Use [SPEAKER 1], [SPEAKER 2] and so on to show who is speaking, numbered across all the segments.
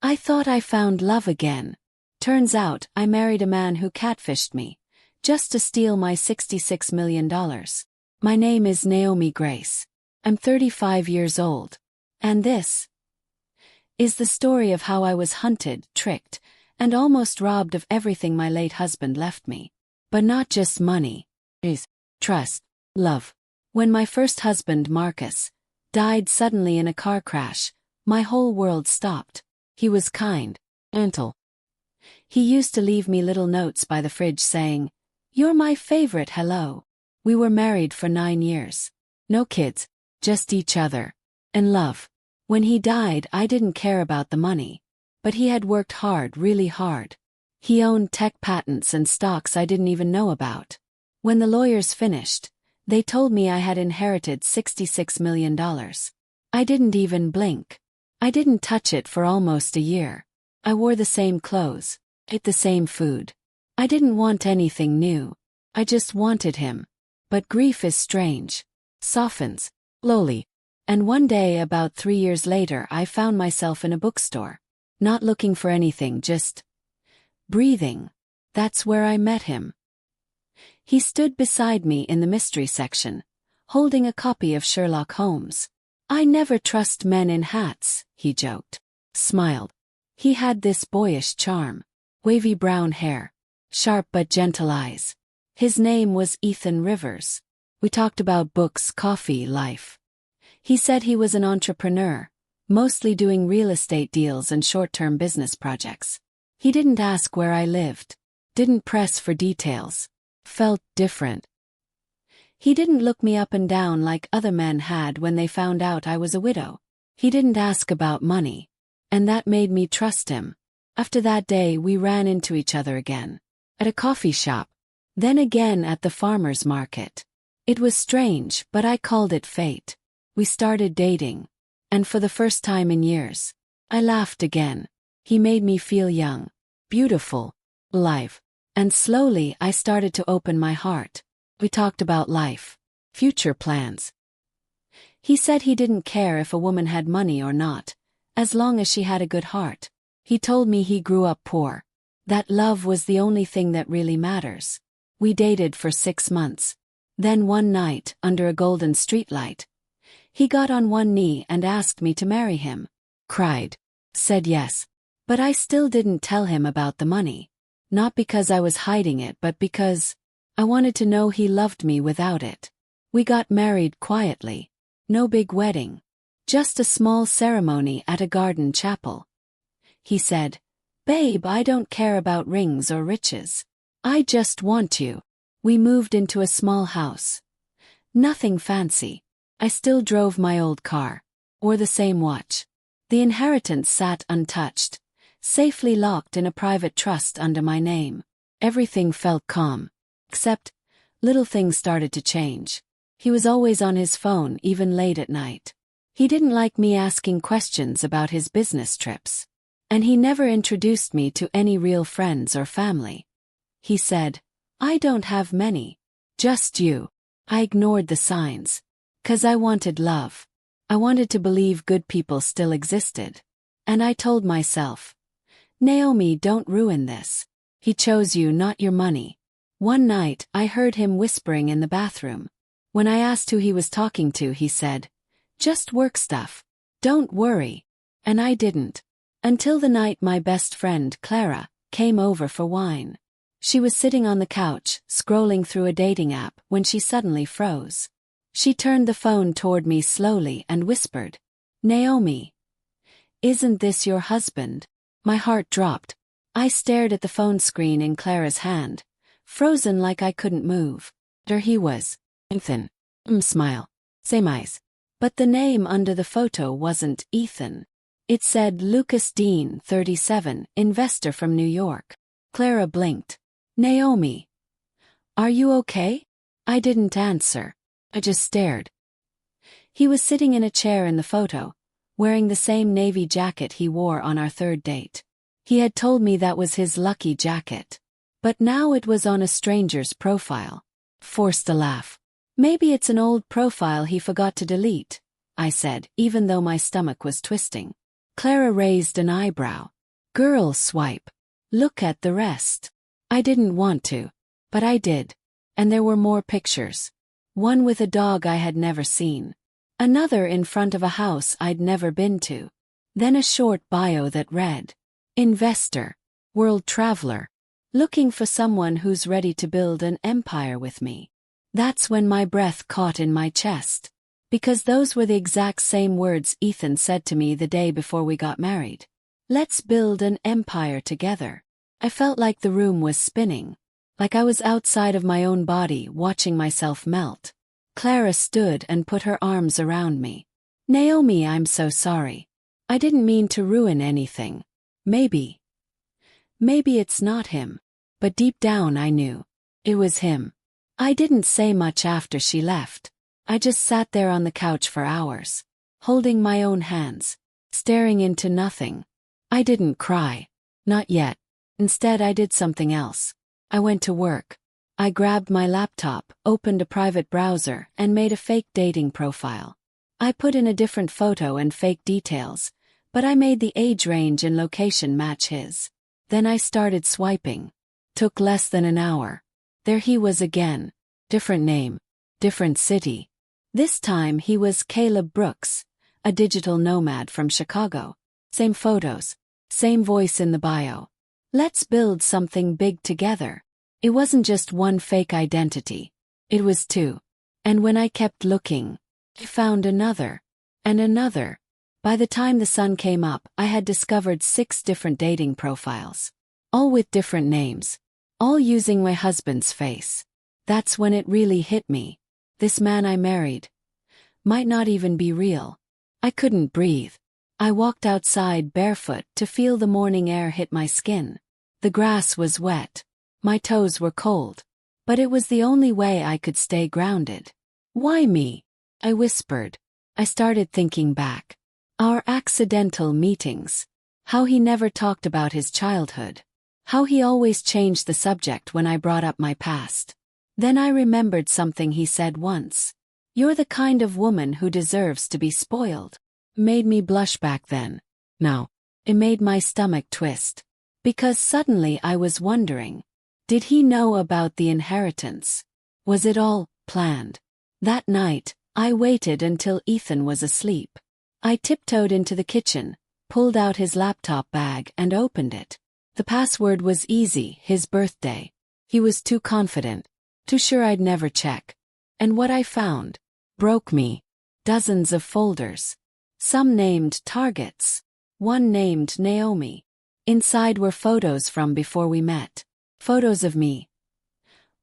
[SPEAKER 1] I thought I found love again. Turns out I married a man who catfished me, just to steal my $66 million. My name is Naomi Grace. I'm 35 years old. And this is the story of how I was hunted, tricked, and almost robbed of everything my late husband left me. But not just money. It's trust, love. When my first husband, Marcus, died suddenly in a car crash, my whole world stopped. He was kind, gentle. He used to leave me little notes by the fridge saying, "You're my favorite, hello." We were married for 9 years. No kids, just each other. And love. When he died, I didn't care about the money. But he had worked hard, really hard. He owned tech patents and stocks I didn't even know about. When the lawyers finished, they told me I had inherited $66 million. I didn't even blink. I didn't touch it for almost a year. I wore the same clothes, ate the same food. I didn't want anything new. I just wanted him. But grief is strange. Softens, slowly. And one day, about 3 years later, I found myself in a bookstore. Not looking for anything, just breathing. That's where I met him. He stood beside me in the mystery section, holding a copy of Sherlock Holmes. "I never trust men in hats," he joked. Smiled. He had this boyish charm. Wavy brown hair. Sharp but gentle eyes. His name was Ethan Rivers. We talked about books, coffee, life. He said he was an entrepreneur, mostly doing real estate deals and short-term business projects. He didn't ask where I lived. Didn't press for details. Felt different. He didn't look me up and down like other men had when they found out I was a widow. He didn't ask about money. And that made me trust him. After that day, we ran into each other again. At a coffee shop. Then again at the farmer's market. It was strange, but I called it fate. We started dating. And for the first time in years, I laughed again. He made me feel young, beautiful, alive. And slowly I started to open my heart. We talked about life, future plans. He said he didn't care if a woman had money or not, as long as she had a good heart. He told me he grew up poor. That love was the only thing that really matters. We dated for 6 months. Then one night, under a golden streetlight, he got on one knee and asked me to marry him. Cried. Said yes. But I still didn't tell him about the money. Not because I was hiding it, but because I wanted to know he loved me without it. We got married quietly. No big wedding. Just a small ceremony at a garden chapel. He said, "Babe, I don't care about rings or riches. I just want you." We moved into a small house. Nothing fancy. I still drove my old car. Wore the same watch. The inheritance sat untouched, safely locked in a private trust under my name. Everything felt calm. Except, little things started to change. He was always on his phone, even late at night. He didn't like me asking questions about his business trips. And he never introduced me to any real friends or family. He said, "I don't have many. Just you." I ignored the signs. 'Cause I wanted love. I wanted to believe good people still existed. And I told myself, "Naomi, don't ruin this. He chose you, not your money." One night, I heard him whispering in the bathroom. When I asked who he was talking to, he said, "Just work stuff. Don't worry." And I didn't. Until the night my best friend, Clara, came over for wine. She was sitting on the couch, scrolling through a dating app, when she suddenly froze. She turned the phone toward me slowly and whispered, "Naomi, isn't this your husband?" My heart dropped. I stared at the phone screen in Clara's hand, frozen like I couldn't move. There he was. Ethan. Smile. Same eyes. But the name under the photo wasn't Ethan. It said Lucas Dean, 37, investor from New York. Clara blinked. "Naomi, are you okay?" I didn't answer. I just stared. He was sitting in a chair in the photo, wearing the same navy jacket he wore on our third date. He had told me that was his lucky jacket. But now it was on a stranger's profile. Forced a laugh. "Maybe it's an old profile he forgot to delete," I said, even though my stomach was twisting. Clara raised an eyebrow. Girl swipe. Look at the rest. I didn't want to, but I did. And there were more pictures. One with a dog I had never seen. Another in front of a house I'd never been to. Then a short bio that read, investor, world traveler, looking for someone who's ready to build an empire with me. That's when my breath caught in my chest. Because those were the exact same words Ethan said to me the day before we got married. Let's build an empire together. I felt like the room was spinning. Like I was outside of my own body watching myself melt. Clara stood and put her arms around me. Naomi, I'm so sorry. I didn't mean to ruin anything. Maybe it's not him. But deep down I knew. It was him. I didn't say much after she left. I just sat there on the couch for hours, holding my own hands, staring into nothing. I didn't cry. Not yet. Instead I did something else. I went to work. I grabbed my laptop, opened a private browser, and made a fake dating profile. I put in a different photo and fake details, but I made the age range and location match his. Then I started swiping. Took less than an hour. There he was again. Different name. Different city. This time he was Caleb Brooks, a digital nomad from Chicago. Same photos. Same voice in the bio. Let's build something big together. It wasn't just one fake identity. It was two. And when I kept looking, I found another. And another. By the time the sun came up, I had discovered 6 different dating profiles. All with different names. All using my husband's face. That's when it really hit me. This man I married might not even be real. I couldn't breathe. I walked outside barefoot to feel the morning air hit my skin. The grass was wet. My toes were cold. But it was the only way I could stay grounded. Why me? I whispered. I started thinking back. Our accidental meetings. How he never talked about his childhood. How he always changed the subject when I brought up my past. Then I remembered something he said once. You're the kind of woman who deserves to be spoiled. Made me blush back then. No. It made my stomach twist. Because suddenly I was wondering. Did he know about the inheritance? Was it all planned? That night, I waited until Ethan was asleep. I tiptoed into the kitchen, pulled out his laptop bag and opened it. The password was easy, his birthday. He was too confident, too sure I'd never check. And what I found broke me. Dozens of folders. Some named targets. One named Naomi. Inside were photos from before we met. Photos of me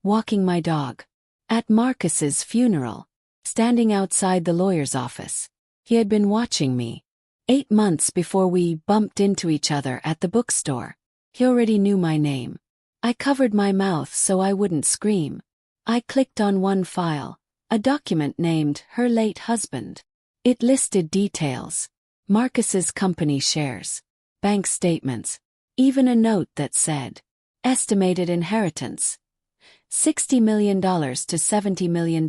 [SPEAKER 1] walking my dog. At Marcus's funeral. Standing outside the lawyer's office. He had been watching me. 8 months before we bumped into each other at the bookstore. He already knew my name. I covered my mouth so I wouldn't scream. I clicked on one file, a document named Her Late Husband. It listed details. Marcus's company shares. Bank statements. Even a note that said, estimated inheritance. $60 million to $70 million.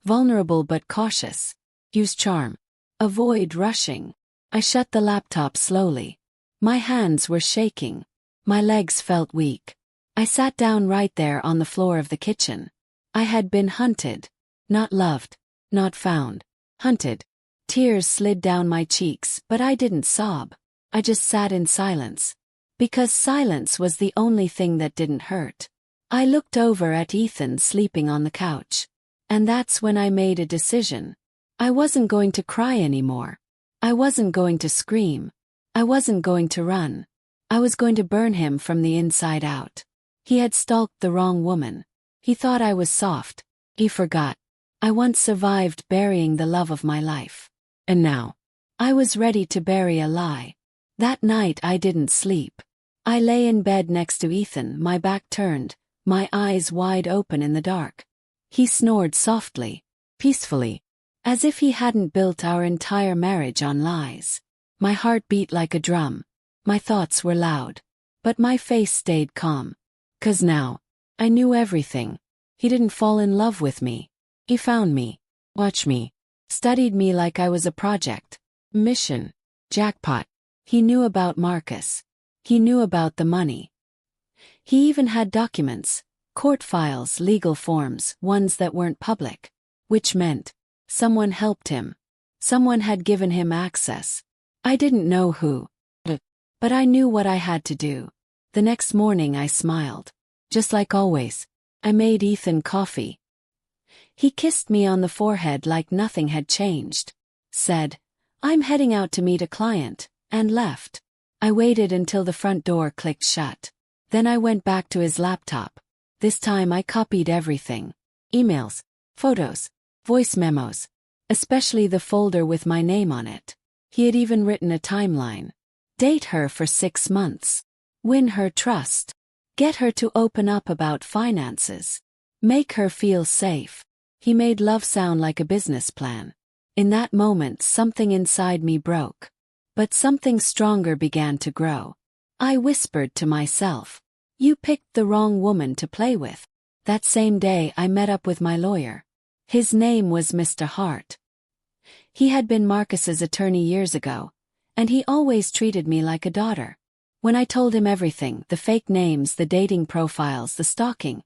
[SPEAKER 1] Vulnerable but cautious. Use charm. Avoid rushing. I shut the laptop slowly. My hands were shaking. My legs felt weak. I sat down right there on the floor of the kitchen. I had been hunted. Not loved. Not found. Hunted. Tears slid down my cheeks, but I didn't sob. I just sat in silence. Because silence was the only thing that didn't hurt. I looked over at Ethan sleeping on the couch. And that's when I made a decision. I wasn't going to cry anymore. I wasn't going to scream. I wasn't going to run. I was going to burn him from the inside out. He had stalked the wrong woman. He thought I was soft. He forgot. I once survived burying the love of my life. And now, I was ready to bury a lie. That night I didn't sleep. I lay in bed next to Ethan, my back turned, my eyes wide open in the dark. He snored softly, peacefully, as if he hadn't built our entire marriage on lies. My heart beat like a drum. My thoughts were loud. But my face stayed calm. 'Cause now, I knew everything. He didn't fall in love with me. He found me, watched me, studied me like I was a project. Mission. Jackpot. He knew about Marcus. He knew about the money. He even had documents, court files, legal forms, ones that weren't public. Which meant someone helped him. Someone had given him access. I didn't know who. But I knew what I had to do. The next morning I smiled. Just like always. I made Ethan coffee. He kissed me on the forehead like nothing had changed. Said, "I'm heading out to meet a client," and left. I waited until the front door clicked shut. Then I went back to his laptop. This time I copied everything. Emails, photos, voice memos. Especially the folder with my name on it. He had even written a timeline. Date her for 6 months. Win her trust. Get her to open up about finances. Make her feel safe. He made love sound like a business plan. In that moment something inside me broke. But something stronger began to grow. I whispered to myself, "You picked the wrong woman to play with." That same day I met up with my lawyer. His name was Mr. Hart. He had been Marcus's attorney years ago, and he always treated me like a daughter. When I told him everything, the fake names, the dating profiles, the stalking,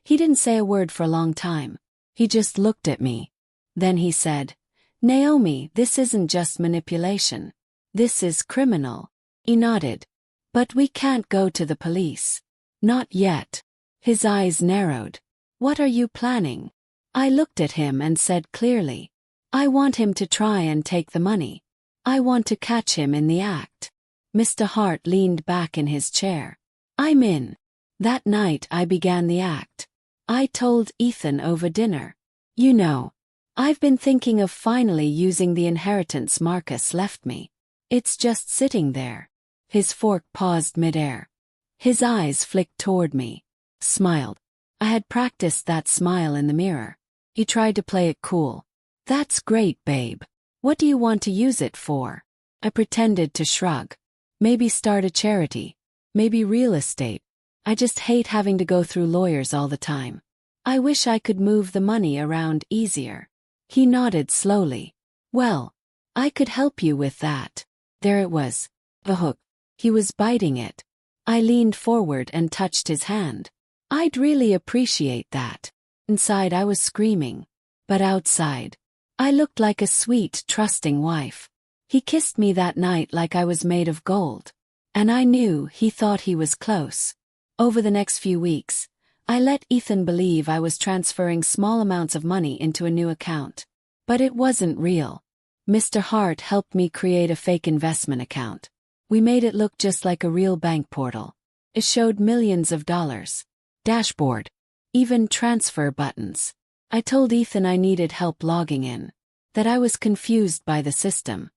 [SPEAKER 1] he didn't say a word for a long time. He just looked at me. Then he said, "Naomi, this isn't just manipulation. This is criminal." He nodded. "But we can't go to the police." "Not yet." His eyes narrowed. "What are you planning?" I looked at him and said clearly, "I want him to try and take the money. I want to catch him in the act." Mr. Hart leaned back in his chair. "I'm in." That night I began the act. I told Ethan over dinner. "You know, I've been thinking of finally using the inheritance Marcus left me. It's just sitting there." His fork paused midair. His eyes flicked toward me. Smiled. I had practiced that smile in the mirror. He tried to play it cool. "That's great, babe. What do you want to use it for?" I pretended to shrug. "Maybe start a charity. Maybe real estate. I just hate having to go through lawyers all the time. I wish I could move the money around easier." He nodded slowly. "Well, I could help you with that." There it was. The hook. He was biting it. I leaned forward and touched his hand. "I'd really appreciate that." Inside I was screaming. But outside, I looked like a sweet, trusting wife. He kissed me that night like I was made of gold. And I knew he thought he was close. Over the next few weeks, I let Ethan believe I was transferring small amounts of money into a new account. But it wasn't real. Mr. Hart helped me create a fake investment account. We made it look just like a real bank portal. It showed millions of dollars. Dashboard. Even transfer buttons. I told Ethan I needed help logging in. That I was confused by the system.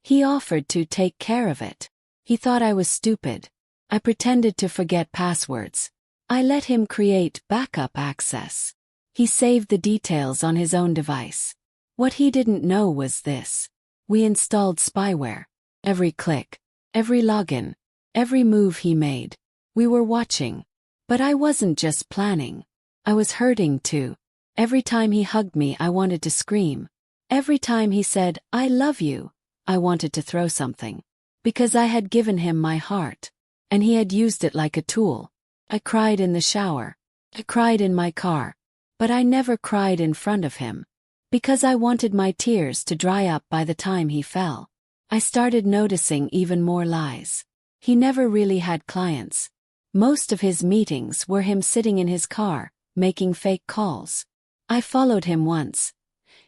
[SPEAKER 1] He offered to take care of it. He thought I was stupid. I pretended to forget passwords. I let him create backup access. He saved the details on his own device. What he didn't know was this. We installed spyware. Every click, every login, every move he made. We were watching. But I wasn't just planning. I was hurting too. Every time he hugged me, I wanted to scream. Every time he said, "I love you," I wanted to throw something. Because I had given him my heart. And he had used it like a tool. I cried in the shower. I cried in my car. But I never cried in front of him. Because I wanted my tears to dry up by the time he fell. I started noticing even more lies. He never really had clients. Most of his meetings were him sitting in his car, making fake calls. I followed him once.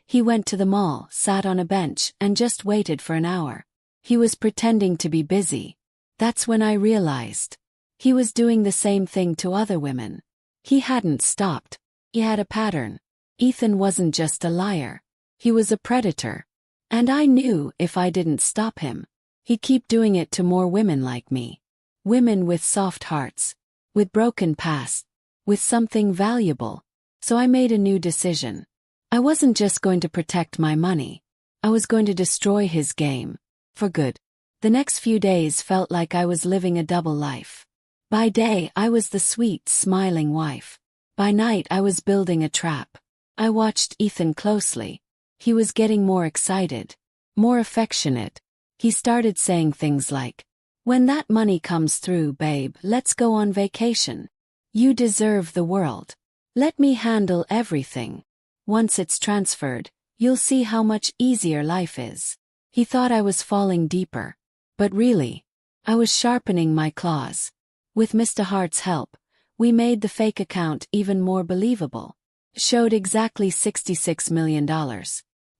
[SPEAKER 1] He went to the mall, sat on a bench, and just waited for an hour. He was pretending to be busy. That's when I realized. He was doing the same thing to other women. He hadn't stopped. He had a pattern. Ethan wasn't just a liar. He was a predator. And I knew if I didn't stop him, he'd keep doing it to more women like me. Women with soft hearts. With broken pasts. With something valuable. So I made a new decision. I wasn't just going to protect my money. I was going to destroy his game. For good. The next few days felt like I was living a double life. By day I was the sweet, smiling wife. By night I was building a trap. I watched Ethan closely. He was getting more excited. More affectionate. He started saying things like, When that money comes through, babe, let's go on vacation. You deserve the world. Let me handle everything. Once it's transferred, you'll see how much easier life is. He thought I was falling deeper. But really, I was sharpening my claws. With Mr. Hart's help, we made the fake account even more believable. Showed exactly $66 million.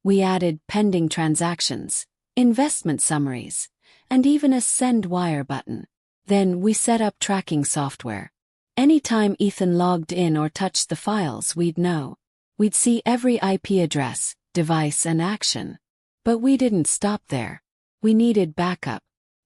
[SPEAKER 1] We added pending transactions, investment summaries, and even a send wire button. Then we set up tracking software. Anytime Ethan logged in or touched the files, we'd know. We'd see every IP address, device, and action. But we didn't stop there. We needed backup.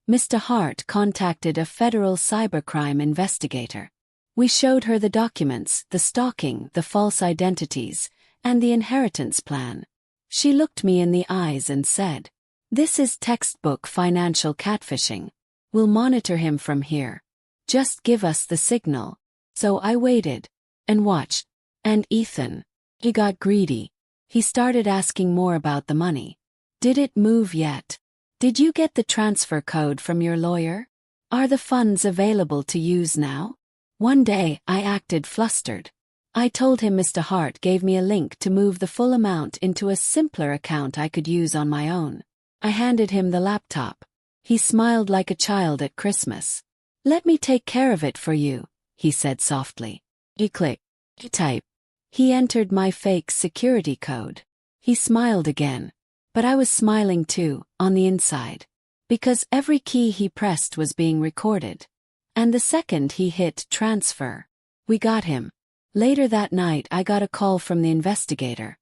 [SPEAKER 1] Mr. Hart contacted a federal cybercrime investigator. We showed her the documents, the stalking, the false identities, and the inheritance plan. She looked me in the eyes and said, "This is textbook financial catfishing. We'll monitor him from here. Just give us the signal." So I waited and watched. And Ethan, he got greedy. He started asking more about the money. Did it move yet? Did you get the transfer code from your lawyer? Are the funds available to use now? One day, I acted flustered. I told him Mr. Hart gave me a link to move the full amount into a simpler account I could use on my own. I handed him the laptop. He smiled like a child at Christmas. "Let me take care of it for you," he said softly. He clicked. He typed. He entered my fake security code. He smiled again. But I was smiling too, on the inside. Because every key he pressed was being recorded. And the second he hit transfer, we got him. Later that night I got a call from the investigator.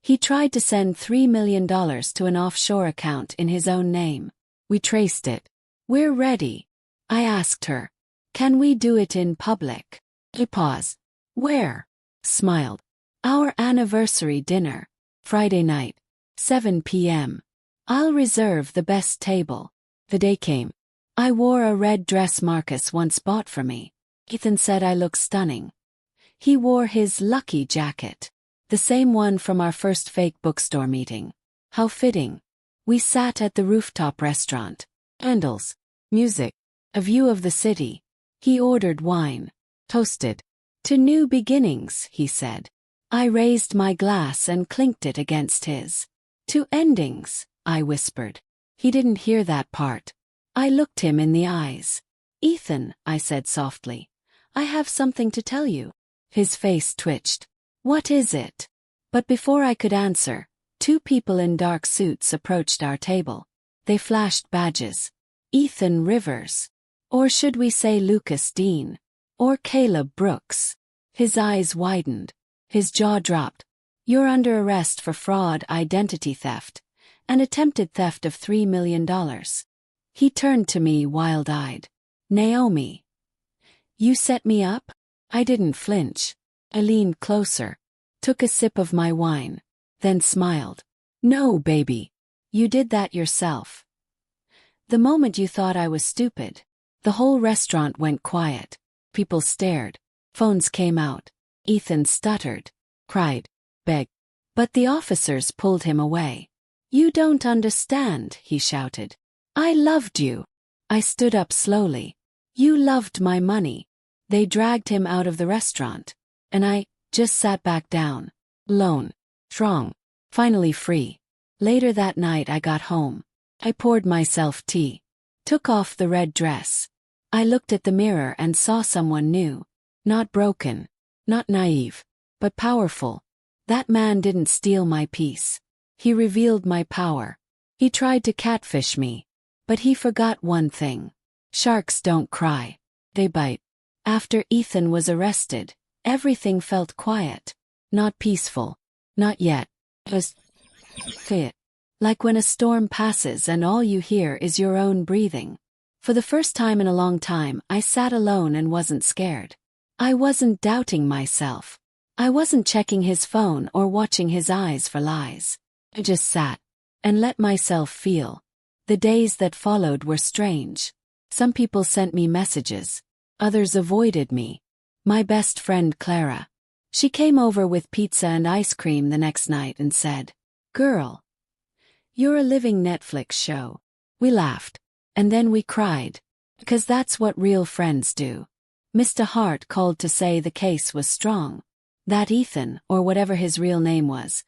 [SPEAKER 1] He tried to send $3 million to an offshore account in his own name. We traced it. "We're ready." I asked her, "Can we do it in public?" He paused. "Where?" Smiled. "Our anniversary dinner. Friday night. 7 p.m. I'll reserve the best table." The day came. I wore a red dress Marcus once bought for me. Ethan said I looked stunning. He wore his lucky jacket. The same one from our first fake bookstore meeting. How fitting. We sat at the rooftop restaurant. Candles. Music. A view of the city. He ordered wine. Toasted. "To new beginnings," he said. I raised my glass and clinked it against his. "To endings," I whispered. He didn't hear that part. I looked him in the eyes. "Ethan," I said softly, "I have something to tell you." His face twitched. "What is it?" But before I could answer, two people in dark suits approached our table. They flashed badges. Ethan Rivers. Or should we say Lucas Dean? Or Caleb Brooks? His eyes widened. His jaw dropped. "You're under arrest for fraud, identity theft, and attempted theft of $3 million. He turned to me wild-eyed. "Naomi, you set me up?" I didn't flinch. I leaned closer, took a sip of my wine, then smiled. "No, baby. You did that yourself. The moment you thought I was stupid." The whole restaurant went quiet. People stared. Phones came out. Ethan stuttered, cried, begged. But the officers pulled him away. "You don't understand," he shouted. "I loved you." I stood up slowly. "You loved my money." They dragged him out of the restaurant. And I just sat back down. Alone. Strong. Finally free. Later that night I got home. I poured myself tea. Took off the red dress. I looked at the mirror and saw someone new. Not broken. Not naive. But powerful. That man didn't steal my peace. He revealed my power. He tried to catfish me. But he forgot one thing. Sharks don't cry. They bite. After Ethan was arrested, everything felt quiet. Not peaceful. Not yet. Just quiet. Like when a storm passes and all you hear is your own breathing. For the first time in a long time, I sat alone and wasn't scared. I wasn't doubting myself. I wasn't checking his phone or watching his eyes for lies. I just sat and let myself feel. The days that followed were strange. Some people sent me messages. Others avoided me. My best friend Clara. She came over with pizza and ice cream the next night and said, "Girl, you're a living Netflix show." We laughed. And then we cried. Because that's what real friends do. Mr. Hart called to say the case was strong. That Ethan, or whatever his real name was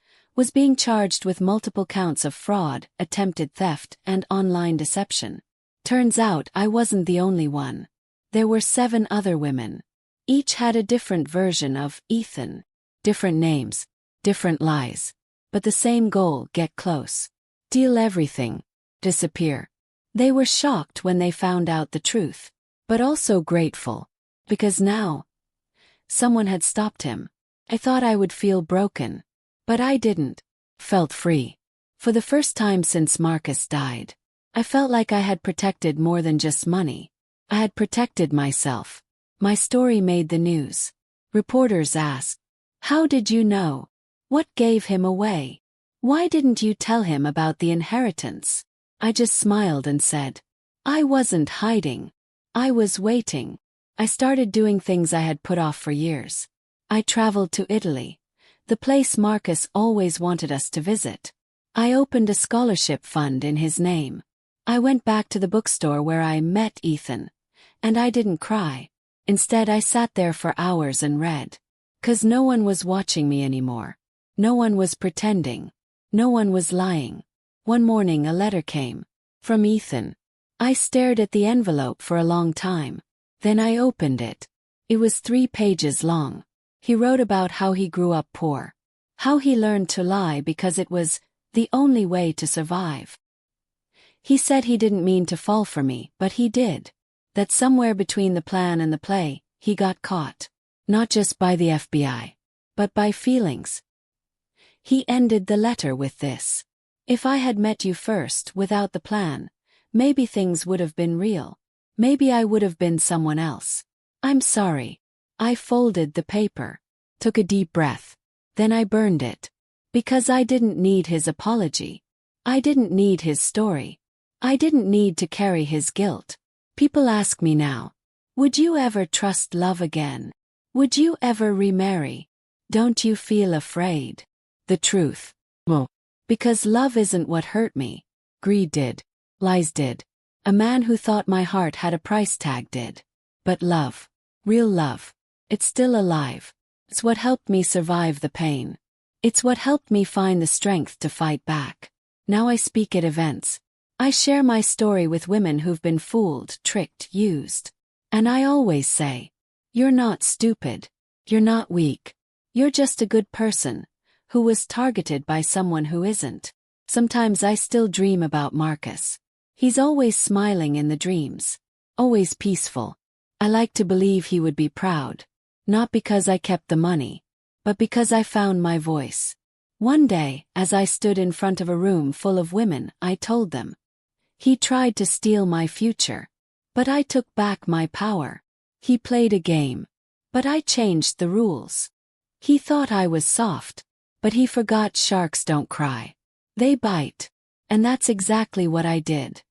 [SPEAKER 1] being charged with multiple counts of fraud, attempted theft, and online deception. Turns out I wasn't the only one. There were 7 other women. Each had a different version of Ethan. Different names, different lies. But the same goal: get close. Steal everything. Disappear. They were shocked when they found out the truth, but also grateful. Because now, someone had stopped him. I thought I would feel broken. But I didn't. Felt free. For the first time since Marcus died, I felt like I had protected more than just money. I had protected myself. My story made the news. Reporters asked, "How did you know? What gave him away? Why didn't you tell him about the inheritance?" I just smiled and said, "I wasn't hiding. I was waiting." I started doing things I had put off for years. I traveled to Italy, the place Marcus always wanted us to visit. I opened a scholarship fund in his name. I went back to the bookstore where I met Ethan. And I didn't cry. Instead, I sat there for hours and read. 'Cause no one was watching me anymore. No one was pretending. No one was lying. One morning a letter came. From Ethan. I stared at the envelope for a long time. Then I opened it. It was 3 pages long. He wrote about how he grew up poor. How he learned to lie because it was the only way to survive. He said he didn't mean to fall for me, but he did. That somewhere between the plan and the play, he got caught. Not just by the FBI, but by feelings. He ended the letter with this: "If I had met you first without the plan, maybe things would have been real. Maybe I would have been someone else. I'm sorry." I folded the paper, took a deep breath. Then I burned it. Because I didn't need his apology. I didn't need his story. I didn't need to carry his guilt. People ask me now, would you ever trust love again? Would you ever remarry? Don't you feel afraid? The truth. Well, because love isn't what hurt me. Greed did. Lies did. A man who thought my heart had a price tag did. But love. Real love. It's still alive. It's what helped me survive the pain. It's what helped me find the strength to fight back. Now I speak at events. I share my story with women who've been fooled, tricked, used. And I always say, you're not stupid. You're not weak. You're just a good person who was targeted by someone who isn't. Sometimes I still dream about Marcus. He's always smiling in the dreams. Always peaceful. I like to believe he would be proud. Not because I kept the money, but because I found my voice. One day, as I stood in front of a room full of women, I told them, he tried to steal my future, but I took back my power. He played a game, but I changed the rules. He thought I was soft, but he forgot sharks don't cry. They bite. And that's exactly what I did.